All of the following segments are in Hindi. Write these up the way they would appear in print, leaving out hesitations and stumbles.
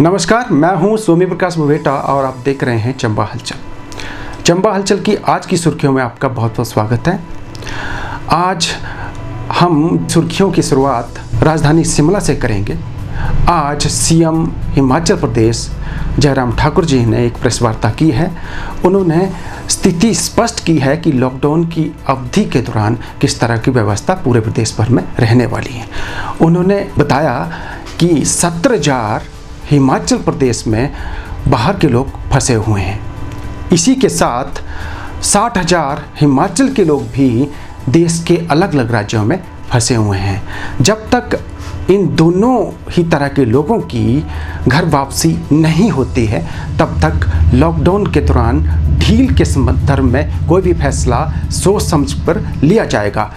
नमस्कार, मैं हूं सोमी प्रकाश बुवेटा और आप देख रहे हैं चंबा हलचल। चंबा हलचल की आज की सुर्खियों में आपका बहुत बहुत स्वागत है। आज हम सुर्खियों की शुरुआत राजधानी शिमला से करेंगे। आज सीएम हिमाचल प्रदेश जयराम ठाकुर जी ने एक प्रेस वार्ता की है। उन्होंने स्थिति स्पष्ट की है कि लॉकडाउन की अवधि के दौरान किस तरह की व्यवस्था पूरे प्रदेश भर में रहने वाली है। उन्होंने बताया कि 17,000 हिमाचल प्रदेश में बाहर के लोग फंसे हुए हैं। इसी के साथ 60,000 हिमाचल के लोग भी देश के अलग अलग राज्यों में फंसे हुए हैं। जब तक इन दोनों ही तरह के लोगों की घर वापसी नहीं होती है, तब तक लॉकडाउन के दौरान ढील के संदर्भ में कोई भी फैसला सोच समझ कर लिया जाएगा।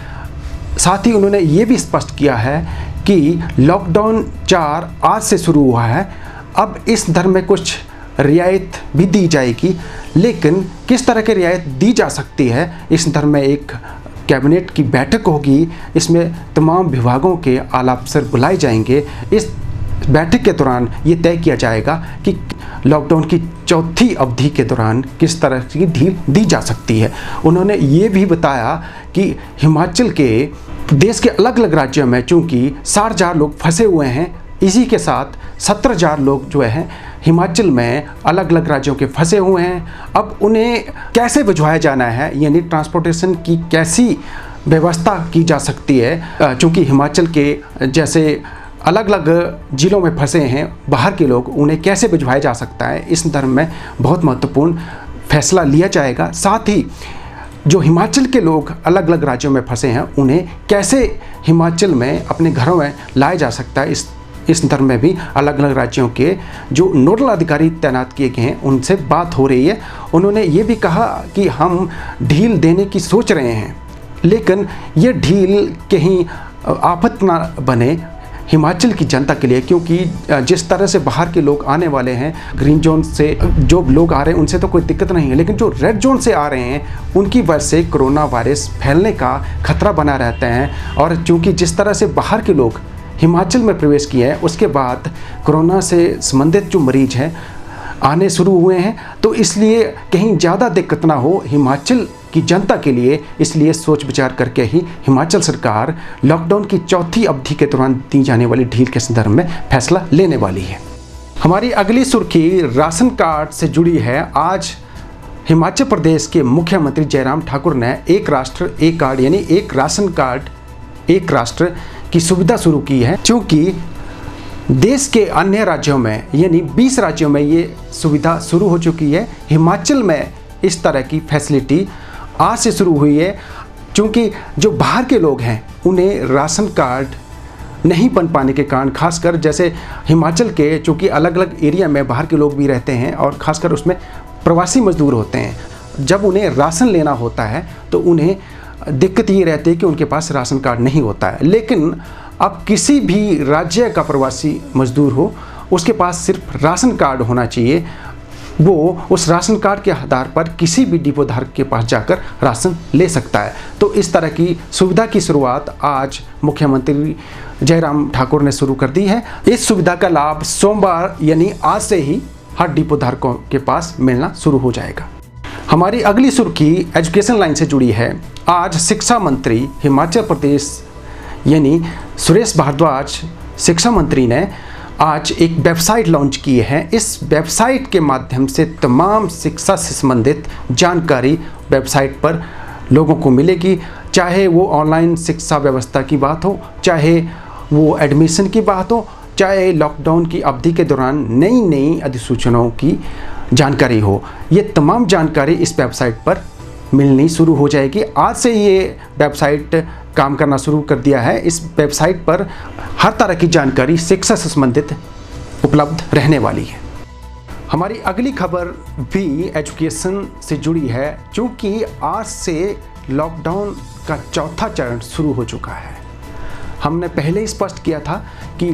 साथ ही उन्होंने ये भी स्पष्ट किया है कि लॉकडाउन 4 आज से शुरू हुआ है। अब इस दर में कुछ रियायत भी दी जाएगी, लेकिन किस तरह की रियायत दी जा सकती है, इस दर में एक कैबिनेट की बैठक होगी। इसमें तमाम विभागों के आला अफसर बुलाए जाएंगे। इस बैठक के दौरान ये तय किया जाएगा कि लॉकडाउन की चौथी अवधि के दौरान किस तरह की ढील दी जा सकती है। उन्होंने ये भी बताया कि हिमाचल के देश के अलग अलग राज्यों में चूँकि 60,000 लोग फंसे हुए हैं, इसी के साथ 17,000 लोग जो है हिमाचल में अलग अलग राज्यों के फंसे हुए हैं। अब उन्हें कैसे भिजवाया जाना है, यानी ट्रांसपोर्टेशन की कैसी व्यवस्था की जा सकती है। चूँकि हिमाचल के जैसे अलग अलग ज़िलों में फंसे हैं बाहर के लोग, उन्हें कैसे भिजवाया जा सकता है, इस संदर्भ में बहुत महत्वपूर्ण फैसला लिया जाएगा। साथ ही जो हिमाचल के लोग अलग अलग राज्यों में फंसे हैं, उन्हें कैसे हिमाचल में अपने घरों में लाया जा सकता है, इस संदर्भ में भी अलग अलग राज्यों के जो नोडल अधिकारी तैनात किए गए हैं उनसे बात हो रही है। उन्होंने ये भी कहा कि हम ढील देने की सोच रहे हैं, लेकिन ये ढील कहीं आफत ना बने हिमाचल की जनता के लिए, क्योंकि जिस तरह से बाहर के लोग आने वाले हैं, ग्रीन जोन से जो लोग आ रहे हैं उनसे तो कोई दिक्कत नहीं है, लेकिन जो रेड जोन से आ रहे हैं उनकी वजह से कोरोना वायरस फैलने का खतरा बना रहता है। और चूँकि जिस तरह से बाहर के लोग हिमाचल में प्रवेश किया है, उसके बाद कोरोना से संबंधित जो मरीज हैं आने शुरू हुए हैं, तो इसलिए कहीं ज़्यादा दिक्कत ना हो हिमाचल की जनता के लिए, इसलिए सोच विचार करके ही हिमाचल सरकार लॉकडाउन की चौथी अवधि के दौरान दी जाने वाली ढील के संदर्भ में फैसला लेने वाली है। हमारी अगली सुर्खी राशन कार्ड से जुड़ी है। आज हिमाचल प्रदेश के मुख्यमंत्री जयराम ठाकुर ने एक राष्ट्र एक कार्ड, यानी एक राशन कार्ड एक राष्ट्र की सुविधा शुरू की है। क्योंकि देश के अन्य राज्यों में यानी 20 राज्यों में ये सुविधा शुरू हो चुकी है, हिमाचल में इस तरह की फैसिलिटी आज से शुरू हुई है। क्योंकि जो बाहर के लोग हैं उन्हें राशन कार्ड नहीं बन पाने के कारण, खासकर जैसे हिमाचल के चूँकि अलग अलग एरिया में बाहर के लोग भी रहते हैं और ख़ासकर उसमें प्रवासी मजदूर होते हैं, जब उन्हें राशन लेना होता है तो उन्हें दिक्कत ये रहती है कि उनके पास राशन कार्ड नहीं होता है। लेकिन अब किसी भी राज्य का प्रवासी मजदूर हो, उसके पास सिर्फ राशन कार्ड होना चाहिए। वो उस राशन कार्ड के आधार पर किसी भी डिपो धारक के पास जाकर राशन ले सकता है। तो इस तरह की सुविधा की शुरुआत आज मुख्यमंत्री जयराम ठाकुर ने शुरू कर दी है। इस सुविधा का लाभ सोमवार यानी आज से ही हर डिपो धारकों के पास मिलना शुरू हो जाएगा। हमारी अगली सुर्खी एजुकेशन लाइन से जुड़ी है। आज शिक्षा मंत्री हिमाचल प्रदेश यानी सुरेश भारद्वाज शिक्षा मंत्री ने आज एक वेबसाइट लॉन्च की है। इस वेबसाइट के माध्यम से तमाम शिक्षा से संबंधित जानकारी वेबसाइट पर लोगों को मिलेगी, चाहे वो ऑनलाइन शिक्षा व्यवस्था की बात हो, चाहे वो एडमिशन की बात हो, चाहे लॉकडाउन की अवधि के दौरान नई नई अधिसूचनाओं की जानकारी हो। ये तमाम जानकारी इस वेबसाइट पर मिलनी शुरू हो जाएगी। आज से ये वेबसाइट काम करना शुरू कर दिया है। इस वेबसाइट पर हर तरह की जानकारी शिक्षा से संबंधित उपलब्ध रहने वाली है। हमारी अगली खबर भी एजुकेशन से जुड़ी है। चूँकि आज से लॉकडाउन का चौथा चरण शुरू हो चुका है, हमने पहले ही स्पष्ट किया था कि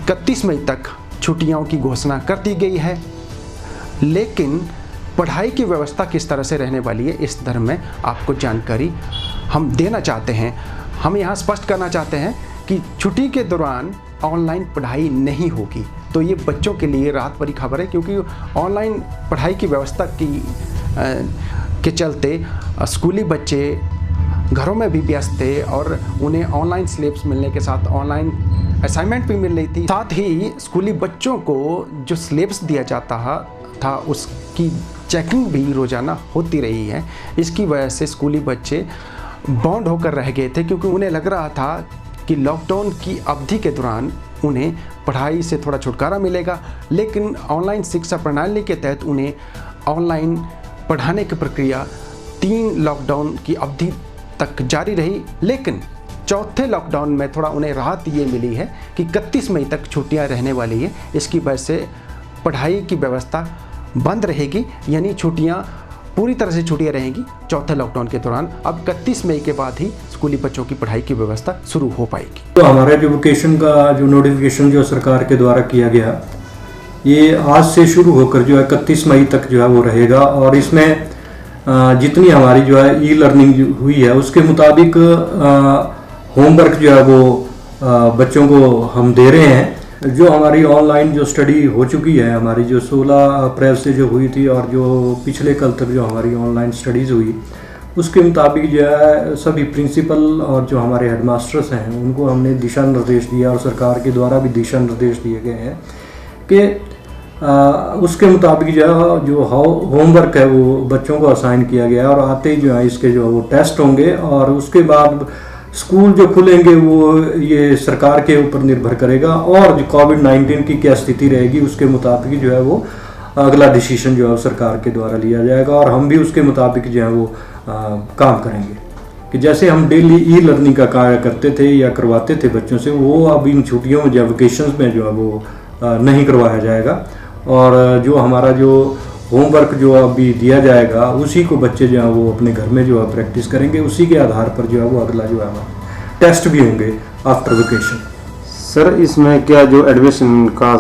31 मई तक छुट्टियों की घोषणा कर दी गई है, लेकिन पढ़ाई की व्यवस्था किस तरह से रहने वाली है, इस संदर्भ में आपको जानकारी हम देना चाहते हैं। हम यहाँ स्पष्ट करना चाहते हैं कि छुट्टी के दौरान ऑनलाइन पढ़ाई नहीं होगी। तो ये बच्चों के लिए राहत भरी खबर है, क्योंकि ऑनलाइन पढ़ाई की व्यवस्था के चलते स्कूली बच्चे घरों में भी व्यस्त थे और उन्हें ऑनलाइन सिलेबस मिलने के साथ ऑनलाइन असाइनमेंट भी मिल रही थी। साथ ही स्कूली बच्चों को जो सिलेबस दिया जाता था उसकी चेकिंग भी रोज़ाना होती रही है। इसकी वजह से स्कूली बच्चे बॉन्ड होकर रह गए थे, क्योंकि उन्हें लग रहा था कि लॉकडाउन की अवधि के दौरान उन्हें पढ़ाई से थोड़ा छुटकारा मिलेगा, लेकिन ऑनलाइन शिक्षा प्रणाली के तहत उन्हें ऑनलाइन पढ़ाने की प्रक्रिया 3 लॉकडाउन की अवधि तक जारी रही। लेकिन चौथे लॉकडाउन में थोड़ा उन्हें राहत ये मिली है कि 31 मई तक छुट्टियां रहने वाली है। इसकी वजह से पढ़ाई की व्यवस्था बंद रहेगी, यानी छुट्टियां पूरी तरह से छुट्टियां रहेंगी चौथे लॉकडाउन के दौरान। अब 31 मई के बाद ही स्कूली बच्चों की पढ़ाई की व्यवस्था शुरू हो पाएगी। तो हमारा जो वेकेशन का जो नोटिफिकेशन जो सरकार के द्वारा किया गया, ये आज से शुरू होकर जो है 31 मई तक जो है वो रहेगा। और इसमें जितनी हमारी जो है ई लर्निंग हुई है उसके मुताबिक होमवर्क जो है वो बच्चों को हम दे रहे हैं। जो हमारी ऑनलाइन जो स्टडी हो चुकी है, हमारी जो 16 अप्रैल से जो हुई थी और जो पिछले कल तक जो हमारी ऑनलाइन स्टडीज़ हुई, उसके मुताबिक जो है सभी प्रिंसिपल और जो हमारे हेडमास्टर्स हैं उनको हमने दिशा निर्देश दिया और सरकार के द्वारा भी दिशा निर्देश दिए गए हैं कि उसके मुताबिक जो होमवर्क है वो बच्चों को असाइन किया गया है। और आते ही जो है इसके जो वो टेस्ट होंगे और उसके बाद स्कूल जो खुलेंगे वो ये सरकार के ऊपर निर्भर करेगा और जो कोविड-19 की क्या स्थिति रहेगी उसके मुताबिक जो है वो अगला डिसीजन जो है सरकार के द्वारा लिया जाएगा। और हम भी उसके मुताबिक जो है वो काम करेंगे कि जैसे हम डेली ई लर्निंग का कार्य करते थे या करवाते थे बच्चों से, वो अब इन छुट्टियों में या वेकेशन में जो है वो नहीं करवाया जाएगा। और जो हमारा जो होमवर्क जो अभी दिया जाएगा उसी को बच्चे जो है वो अपने घर में जो है प्रैक्टिस करेंगे, उसी के आधार पर जो है वो अगला जो है टेस्ट भी होंगे आफ्टर वेकेशन। सर, इसमें क्या जो एडमिशन का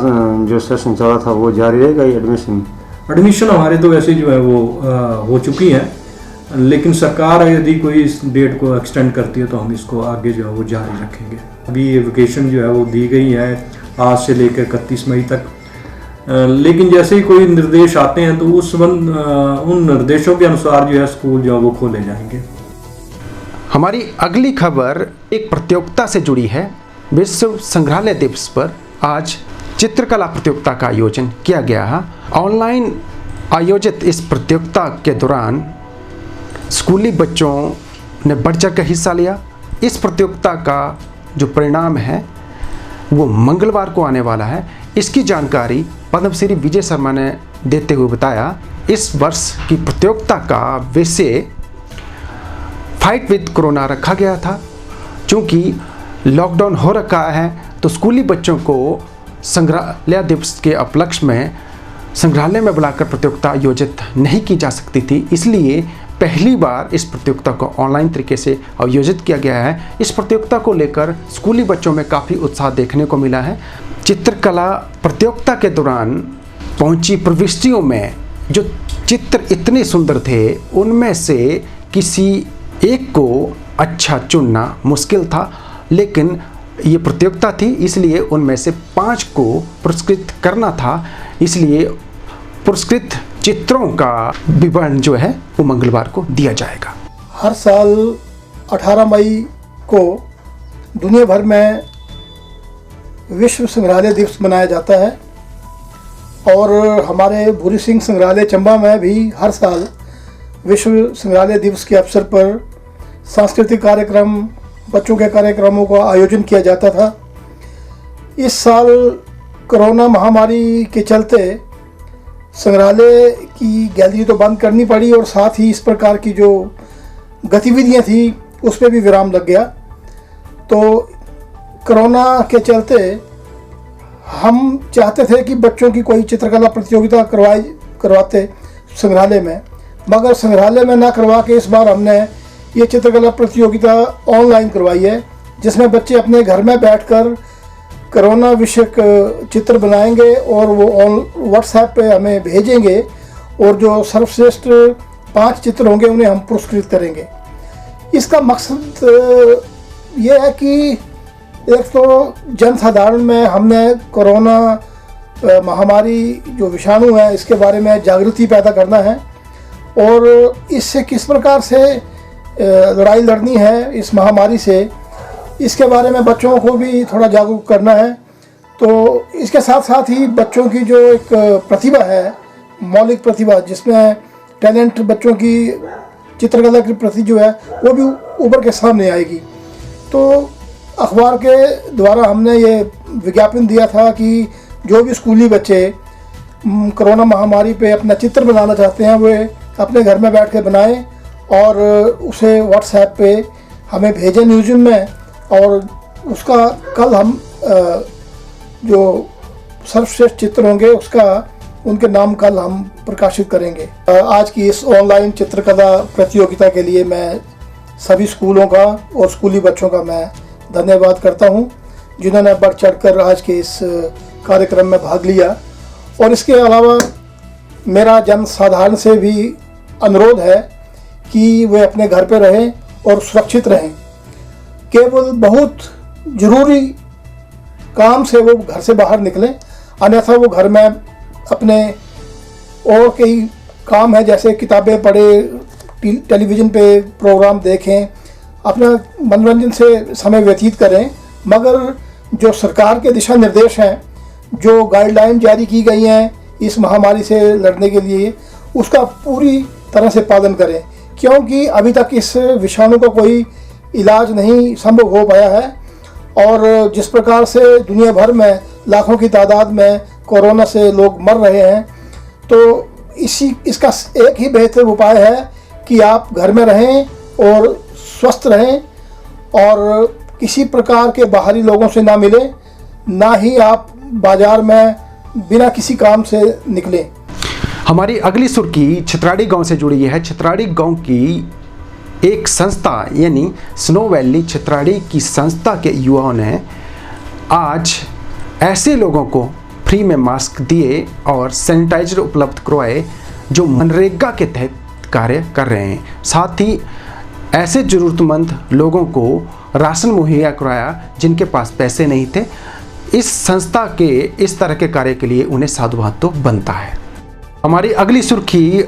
जो सेशन चला था वो जारी रहेगा? ये एडमिशन हमारे तो वैसे जो है वो हो चुकी हैं, लेकिन सरकार यदि कोई इस डेट को एक्सटेंड करती है तो हम इसको आगे जो है वो जारी रखेंगे। अभी ये वेकेशन जो है वो दी गई है आज से लेकर 31 मई तक, लेकिन जैसे ही कोई निर्देश आते हैं तो उन निर्देशों के अनुसार जो है स्कूल जो है वो खोले जाएंगे। हमारी अगली खबर एक प्रतियोगिता से जुड़ी है। विश्व संग्रहालय दिवस पर आज चित्रकला प्रतियोगिता का आयोजन किया गया है। ऑनलाइन आयोजित इस प्रतियोगिता के दौरान स्कूली बच्चों ने बढ़ चढ़ कर हिस्सा लिया। इस प्रतियोगिता का जो परिणाम है वो मंगलवार को आने वाला है। इसकी जानकारी पद्मश्री विजय शर्मा ने देते हुए बताया, इस वर्ष की प्रतियोगिता का विषय फाइट विद कोरोना रखा गया था। चूँकि लॉकडाउन हो रखा है तो स्कूली बच्चों को संग्रहालय दिवस के उपलक्ष्य में संग्रहालय में बुलाकर प्रतियोगिता आयोजित नहीं की जा सकती थी, इसलिए पहली बार इस प्रतियोगिता को ऑनलाइन तरीके से आयोजित किया गया है। इस प्रतियोगिता को लेकर स्कूली बच्चों में काफ़ी उत्साह देखने को मिला है। चित्रकला प्रतियोगिता के दौरान पहुंची प्रविष्टियों में जो चित्र इतने सुंदर थे, उनमें से किसी एक को अच्छा चुनना मुश्किल था, लेकिन ये प्रतियोगिता थी इसलिए उनमें से 5 को पुरस्कृत करना था। इसलिए पुरस्कृत चित्रों का विवरण जो है वो मंगलवार को दिया जाएगा। हर साल 18 मई को दुनिया भर में विश्व संग्रहालय दिवस मनाया जाता है और हमारे भूरी सिंह संग्रहालय चंबा में भी हर साल विश्व संग्रहालय दिवस के अवसर पर सांस्कृतिक कार्यक्रम, बच्चों के कार्यक्रमों का आयोजन किया जाता था। इस साल कोरोना महामारी के चलते संग्रहालय की गैलरी तो बंद करनी पड़ी और साथ ही इस प्रकार की जो गतिविधियां थी उस पर भी विराम लग गया। तो कोरोना के चलते हम चाहते थे कि बच्चों की कोई चित्रकला प्रतियोगिता करवाते संग्रहालय में, मगर संग्रहालय में ना करवा के इस बार हमने ये चित्रकला प्रतियोगिता ऑनलाइन करवाई है, जिसमें बच्चे अपने घर में बैठकर कोरोना विषयक चित्र बनाएंगे और वो व्हाट्सएप पे हमें भेजेंगे और जो सर्वश्रेष्ठ 5 चित्र होंगे उन्हें हम पुरस्कृत करेंगे। इसका मकसद ये है कि एक तो जनसाधारण में हमने कोरोना महामारी जो विषाणु है इसके बारे में जागृति पैदा करना है और इससे किस प्रकार से लड़ाई लड़नी है इस महामारी से, इसके बारे में बच्चों को भी थोड़ा जागरूक करना है। तो इसके साथ साथ ही बच्चों की जो एक प्रतिभा है, मौलिक प्रतिभा, जिसमें टैलेंट बच्चों की चित्रकला की प्रति जो है वो भी उभर के सामने आएगी। तो अखबार के द्वारा हमने ये विज्ञापन दिया था कि जो भी स्कूली बच्चे कोरोना महामारी पे अपना चित्र बनाना चाहते हैं वे अपने घर में बैठ के बनाएं और उसे व्हाट्सएप पे हमें भेजें न्यूज़ में, और उसका कल हम जो सर्वश्रेष्ठ चित्र होंगे उसका उनके नाम कल हम प्रकाशित करेंगे। आज की इस ऑनलाइन चित्रकला प्रतियोगिता के लिए मैं सभी स्कूलों का और स्कूली बच्चों का मैं धन्यवाद करता हूं, जिन्होंने बढ़ चढ़कर आज के इस कार्यक्रम में भाग लिया। और इसके अलावा मेरा जन साधारण से भी अनुरोध है कि वे अपने घर पर रहें और सुरक्षित रहें। केवल बहुत ज़रूरी काम से वो घर से बाहर निकलें, अन्यथा वो घर में अपने और कई काम है जैसे किताबें पढ़े, टेलीविज़न पे प्रोग्राम देखें, अपना मनोरंजन से समय व्यतीत करें। मगर जो सरकार के दिशा निर्देश हैं, जो गाइडलाइन जारी की गई हैं इस महामारी से लड़ने के लिए, उसका पूरी तरह से पालन करें, क्योंकि अभी तक इस विषाणु का कोई इलाज नहीं संभव हो पाया है। और जिस प्रकार से दुनिया भर में लाखों की तादाद में कोरोना से लोग मर रहे हैं, तो इसका एक ही बेहतर उपाय है कि आप घर में रहें और स्वस्थ रहें और किसी प्रकार के बाहरी लोगों से ना मिलें, ना ही आप बाजार में बिना किसी काम से निकलें। हमारी अगली सुर्खी छितराड़ी गांव से जुड़ी है। छितराड़ी गांव की एक संस्था यानी स्नो वैली छितराड़ी की संस्था के युवाओं ने आज ऐसे लोगों को फ्री में मास्क दिए और सैनिटाइजर उपलब्ध करवाए जो मनरेगा के तहत कार्य कर रहे हैं। साथ ही ऐसे ज़रूरतमंद लोगों को राशन मुहैया कराया जिनके पास पैसे नहीं थे। इस संस्था के इस तरह के कार्य के लिए उन्हें साधुवाद तो बनता है। हमारी अगली सुर्खी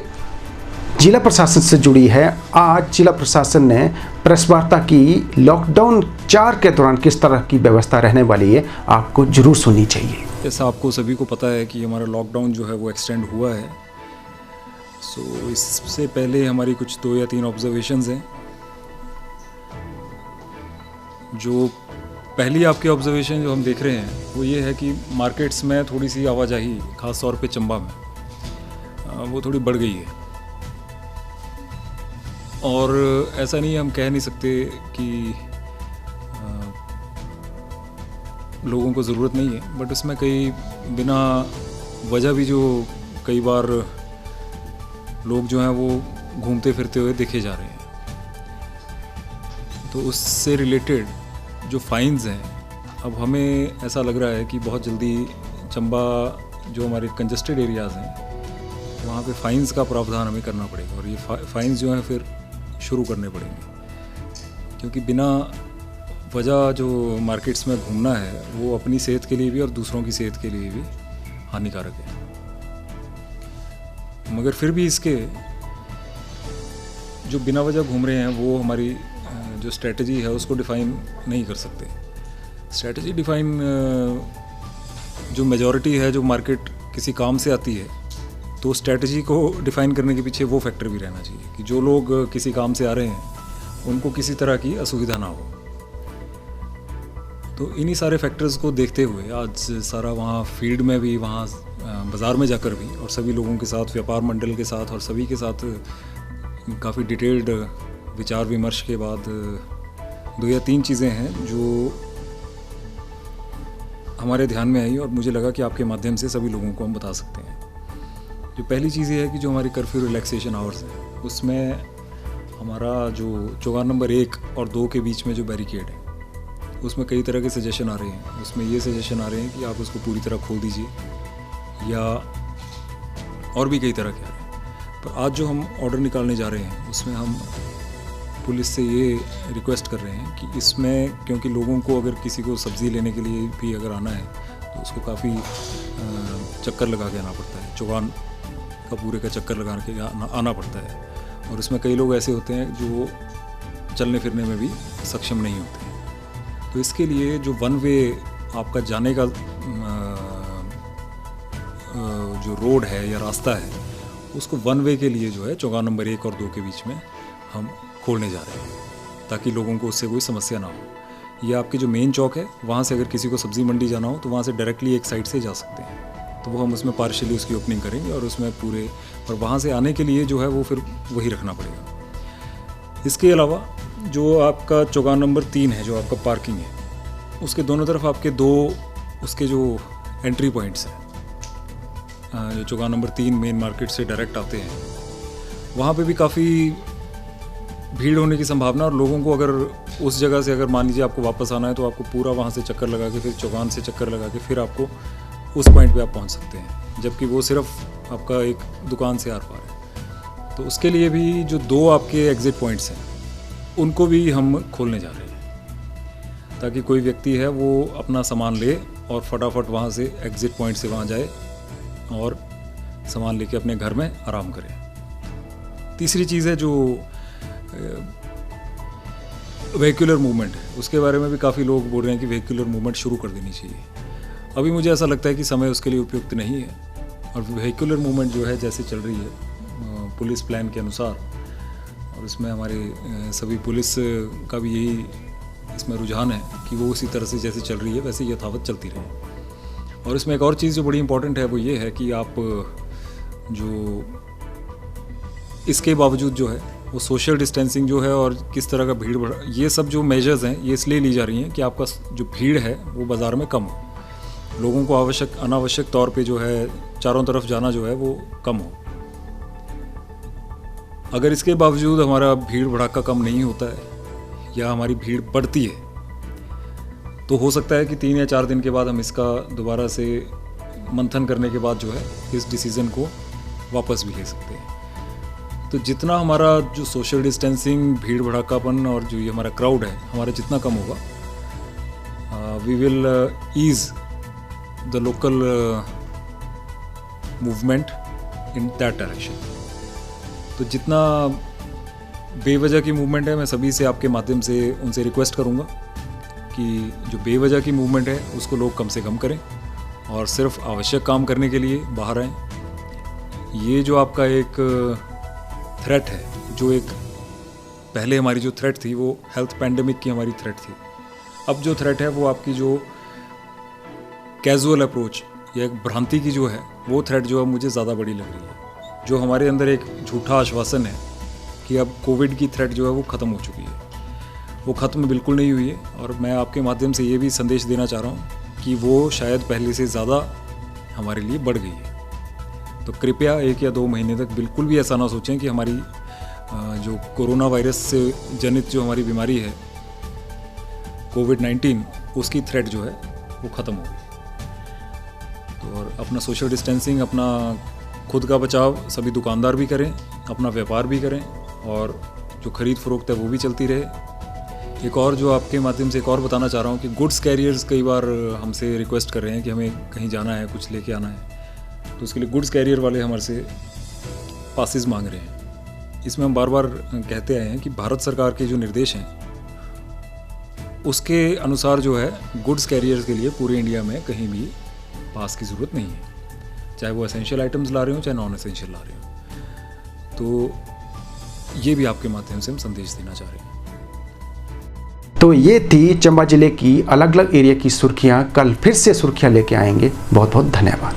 जिला प्रशासन से जुड़ी है। आज जिला प्रशासन ने प्रेस वार्ता की। लॉकडाउन 4 के दौरान किस तरह की व्यवस्था रहने वाली है, आपको जरूर सुननी चाहिए। जैसा आपको सभी को पता है कि हमारा लॉकडाउन जो है वो एक्सटेंड हुआ है। सो इससे पहले हमारी कुछ 2 या 3 ऑब्जर्वेशंस हैं। जो पहली आपकी ऑब्जर्वेशन जो हम देख रहे हैं वो ये है कि मार्केट्स में थोड़ी सी आवाजाही, ख़ास तौर पे चंबा में, वो थोड़ी बढ़ गई है। और ऐसा नहीं, हम कह नहीं सकते कि लोगों को ज़रूरत नहीं है, बट इसमें कई बिना वजह भी जो कई बार लोग जो हैं वो घूमते फिरते हुए देखे जा रहे हैं। तो उससे रिलेटेड जो फाइन्स हैं, अब हमें ऐसा लग रहा है कि बहुत जल्दी चंबा जो हमारे कंजस्टेड एरियाज़ हैं वहाँ पे फाइन्स का प्रावधान हमें करना पड़ेगा। और ये फाइन्स जो हैं फिर शुरू करने पड़ेंगे, क्योंकि बिना वजह जो मार्केट्स में घूमना है वो अपनी सेहत के लिए भी और दूसरों की सेहत के लिए भी हानिकारक है। मगर फिर भी इसके जो बिना वजह घूम रहे हैं वो हमारी जो स्ट्रेटजी है उसको डिफ़ाइन नहीं कर सकते। स्ट्रेटजी डिफ़ाइन जो मेजॉरिटी है जो मार्केट किसी काम से आती है, तो स्ट्रेटजी को डिफ़ाइन करने के पीछे वो फैक्टर भी रहना चाहिए कि जो लोग किसी काम से आ रहे हैं उनको किसी तरह की असुविधा ना हो। तो इन्हीं सारे फैक्टर्स को देखते हुए आज सारा वहाँ फील्ड में भी, वहाँ बाज़ार में जाकर भी, और सभी लोगों के साथ, व्यापार मंडल के साथ और सभी के साथ काफ़ी डिटेल्ड विचार विमर्श के बाद 2 या 3 चीज़ें हैं जो हमारे ध्यान में आई और मुझे लगा कि आपके माध्यम से सभी लोगों को हम बता सकते हैं। जो पहली चीज़ ये है कि जो हमारी कर्फ्यू रिलैक्सेशन आवर्स है उसमें हमारा जो चौगान नंबर 1 और 2 के बीच में जो बैरिकेड है उसमें कई तरह के सजेशन आ रहे हैं। उसमें ये सजेशन आ रहे हैं कि आप उसको पूरी तरह खोल दीजिए, या और भी कई तरह के आ रहे हैं। पर आज जो हम ऑर्डर निकालने जा रहे हैं उसमें हम पुलिस से ये रिक्वेस्ट कर रहे हैं कि इसमें, क्योंकि लोगों को अगर किसी को सब्ज़ी लेने के लिए भी अगर आना है तो उसको काफ़ी चक्कर लगा के आना पड़ता है, चौगान का पूरे का चक्कर लगा के आना पड़ता है। और इसमें कई लोग ऐसे होते हैं जो चलने फिरने में भी सक्षम नहीं होते हैं। तो इसके लिए जो वन वे आपका जाने का जो रोड है या रास्ता है, उसको वन वे के लिए जो है चौगान नंबर 1 और 2 के बीच में हम खोलने जा रहे हैं, ताकि लोगों को उससे कोई समस्या ना हो। ये आपके जो मेन चौक है, वहाँ से अगर किसी को सब्ज़ी मंडी जाना हो तो वहाँ से डायरेक्टली एक साइड से जा सकते हैं। तो वो हम उसमें पार्शियली उसकी ओपनिंग करेंगे और उसमें पूरे, और वहाँ से आने के लिए जो है वो फिर वही रखना पड़ेगा। इसके अलावा जो आपका चौगान नंबर 3 है, जो आपका पार्किंग है, उसके दोनों तरफ आपके 2 उसके जो एंट्री पॉइंट्स हैं, जो चौगान नंबर 3 मेन मार्केट से डायरेक्ट आते हैं, वहाँ पे भी काफ़ी भीड़ होने की संभावना। और लोगों को अगर उस जगह से अगर मान लीजिए आपको वापस आना है तो आपको पूरा वहाँ से चक्कर लगा के, फिर चौगान से चक्कर लगा के फिर आपको उस पॉइंट पे आप पहुँच सकते हैं, जबकि वो सिर्फ आपका एक दुकान से आर पार है। तो उसके लिए भी जो 2 आपके एग्ज़िट पॉइंट्स हैं, उनको भी हम खोलने जा रहे हैं, ताकि कोई व्यक्ति है वो अपना सामान ले और फटाफट वहाँ से एग्ज़िट पॉइंट से वहाँ जाए और सामान लेके अपने घर में आराम करें। तीसरी चीज़ है जो व्हीकुलर मूवमेंट है, उसके बारे में भी काफ़ी लोग बोल रहे हैं कि व्हीकुलर मूवमेंट शुरू कर देनी चाहिए। अभी मुझे ऐसा लगता है कि समय उसके लिए उपयुक्त नहीं है। और व्हीकुलर मूवमेंट जो है जैसे चल रही है पुलिस प्लान के अनुसार, और इसमें हमारे सभी पुलिस का भी यही इसमें रुझान है कि वो उसी तरह से जैसे चल रही है वैसे यथावत चलती रहे। और इसमें एक और चीज़ जो बड़ी इंपॉर्टेंट है वो ये है कि आप जो इसके बावजूद जो है वो सोशल डिस्टेंसिंग जो है और किस तरह का भीड़ बढ़ा, ये सब जो मेजर्स हैं ये इसलिए ली जा रही हैं कि आपका जो भीड़ है वो बाज़ार में कम हो, लोगों को अनावश्यक तौर पे जो है चारों तरफ जाना जो है वो कम हो। अगर इसके बावजूद हमारा भीड़ भड़ाका कम नहीं होता है या हमारी भीड़ बढ़ती है, तो हो सकता है कि 3 या 4 दिन के बाद हम इसका दोबारा से मंथन करने के बाद जो है इस डिसीज़न को वापस भी ले सकते हैं। तो जितना हमारा जो सोशल डिस्टेंसिंग, भीड़ भड़ाकापन और जो ये हमारा क्राउड है हमारा जितना कम होगा, we will ease the local movement in that direction. तो जितना बेवजह की मूवमेंट है, मैं सभी से आपके माध्यम से उनसे रिक्वेस्ट करूंगा कि जो बेवजह की मूवमेंट है उसको लोग कम से कम करें और सिर्फ आवश्यक काम करने के लिए बाहर आएँ। ये जो आपका एक थ्रेट है, जो एक पहले हमारी जो थ्रेट थी वो हेल्थ पैंडेमिक की हमारी थ्रेट थी, अब जो थ्रेट है वो आपकी जो कैजुअल अप्रोच या एक भ्रांति की जो है वो थ्रेट जो है मुझे ज़्यादा बड़ी लग रही है। जो हमारे अंदर एक झूठा आश्वासन है कि अब कोविड की थ्रेट जो है वो ख़त्म हो चुकी है, वो ख़त्म बिल्कुल नहीं हुई है। और मैं आपके माध्यम से ये भी संदेश देना चाह रहा हूँ कि वो शायद पहले से ज़्यादा हमारे लिए बढ़ गई है। तो कृपया 1 या 2 महीने तक बिल्कुल भी ऐसा ना सोचें कि हमारी जो कोरोना वायरस से जनित जो हमारी बीमारी है कोविड-19, उसकी थ्रेट जो है वो ख़त्म हो गई। तो और अपना सोशल डिस्टेंसिंग, अपना खुद का बचाव सभी दुकानदार भी करें, अपना व्यापार भी करें और जो खरीद फरोख्त है वो भी चलती रहे। एक और जो आपके माध्यम से एक और बताना चाह रहा हूँ कि गुड्स कैरियर्स कई बार हमसे रिक्वेस्ट कर रहे हैं कि हमें कहीं जाना है, कुछ लेके आना है, तो उसके लिए गुड्स कैरियर वाले हमारे से पासेस मांग रहे हैं। इसमें हम बार बार कहते आए हैं कि भारत सरकार के जो निर्देश हैं उसके अनुसार जो है गुड्स कैरियर्स के लिए पूरे इंडिया में कहीं भी पास की ज़रूरत नहीं है, चाहे वो एसेंशियल आइटम्स ला रहे हो चाहे नॉन एसेंशियल ला रहे हो। तो ये भी आपके माध्यम से हम संदेश देना चाह रहे हैं। तो ये थी चंबा जिले की अलग अलग एरिया की सुर्खियां। कल फिर से सुर्खियां लेके आएंगे। बहुत बहुत धन्यवाद।